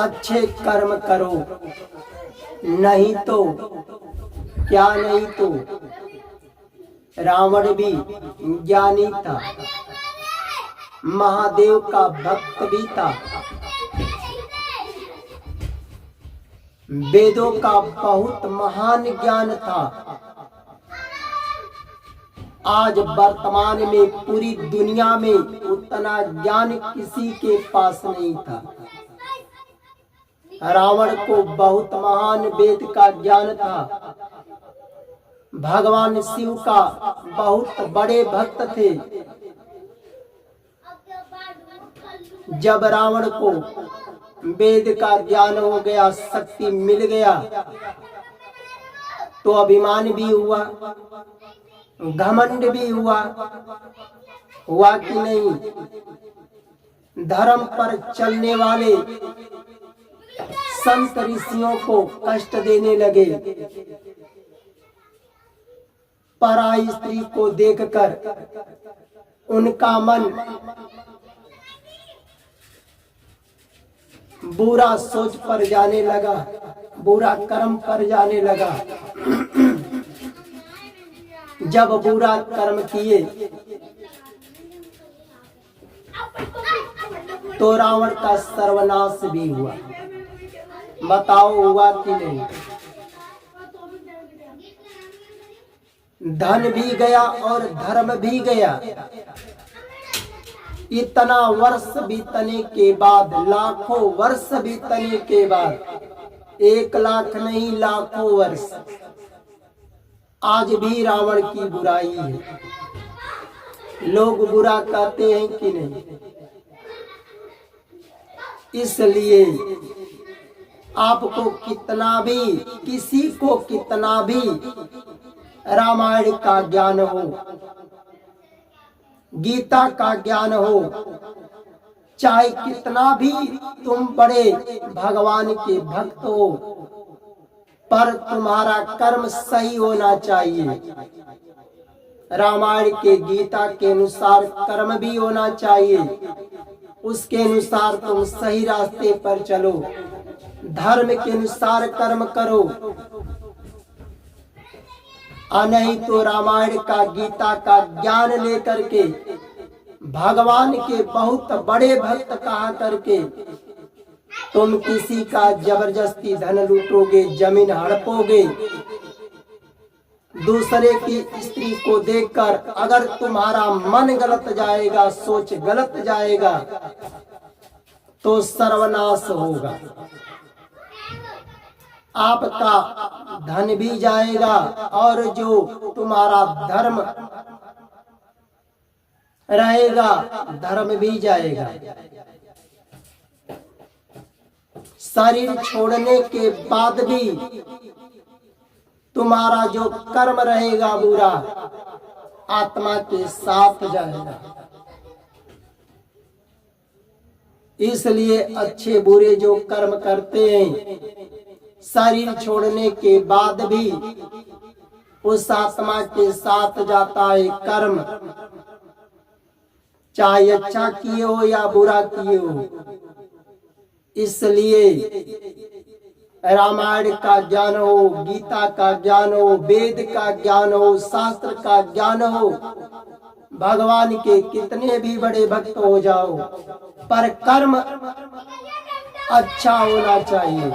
अच्छे कर्म करो, नहीं तो क्या नहीं तो रावण भी ज्ञानी था, महादेव का भक्त भी था, वेदों का बहुत महान ज्ञान था। आज वर्तमान में पूरी दुनिया में उतना ज्ञान किसी के पास नहीं था। रावण को बहुत महान वेद का ज्ञान था, भगवान शिव का बहुत बड़े भक्त थे। जब रावण को वेद का ज्ञान हो गया, शक्ति मिल गया, तो अभिमान भी हुआ, घमंड भी हुआ कि नहीं? धर्म पर चलने वाले संत ऋषियों को कष्ट देने लगे। पराई स्त्री को देखकर उनका मन बुरा सोच पर जाने लगा, बुरा कर्म पर जाने लगा। जब बुरा कर्म किए तो रावण का सर्वनाश भी हुआ। बताओ हुआ कि नहीं? धन भी गया और धर्म भी गया। इतना वर्ष बीतने के बाद, लाखों वर्ष बीतने के बाद, 1 लाख नहीं लाखों वर्ष, आज भी रावण की बुराई है। लोग बुरा कहते हैं कि नहीं? इसलिए आपको कितना भी, किसी को कितना भी रामायण का ज्ञान हो, गीता का ज्ञान हो, चाहे कितना भी तुम बड़े भगवान के भक्त हो, पर तुम्हारा कर्म सही होना चाहिए। रामायण के गीता के अनुसार कर्म भी होना चाहिए, उसके अनुसार तुम सही रास्ते पर चलो, धर्म के अनुसार कर्म करो। नहीं तो रामायण का, गीता का ज्ञान लेकर के भगवान के बहुत बड़े भक्त कहा करके तुम किसी का जबरदस्ती धन लूटोगे, जमीन हड़पोगे। दूसरे की स्त्री को देखकर अगर तुम्हारा मन गलत जाएगा, सोच गलत जाएगा, तो सर्वनाश होगा। आपका धन भी जाएगा और जो तुम्हारा धर्म रहेगा, धर्म भी जाएगा। शरीर छोड़ने के बाद भी तुम्हारा जो कर्म रहेगा बुरा, आत्मा के साथ जाएगा। इसलिए अच्छे बुरे जो कर्म करते हैं, शरीर छोड़ने के बाद भी उस आत्मा के साथ जाता है कर्म, चाहे अच्छा किए हो या बुरा किए हो। इसलिए रामायण का ज्ञान हो, गीता का ज्ञान हो, वेद का ज्ञान हो, शास्त्र का ज्ञान हो, भगवान के कितने भी बड़े भक्त हो जाओ, पर कर्म अच्छा होना चाहिए।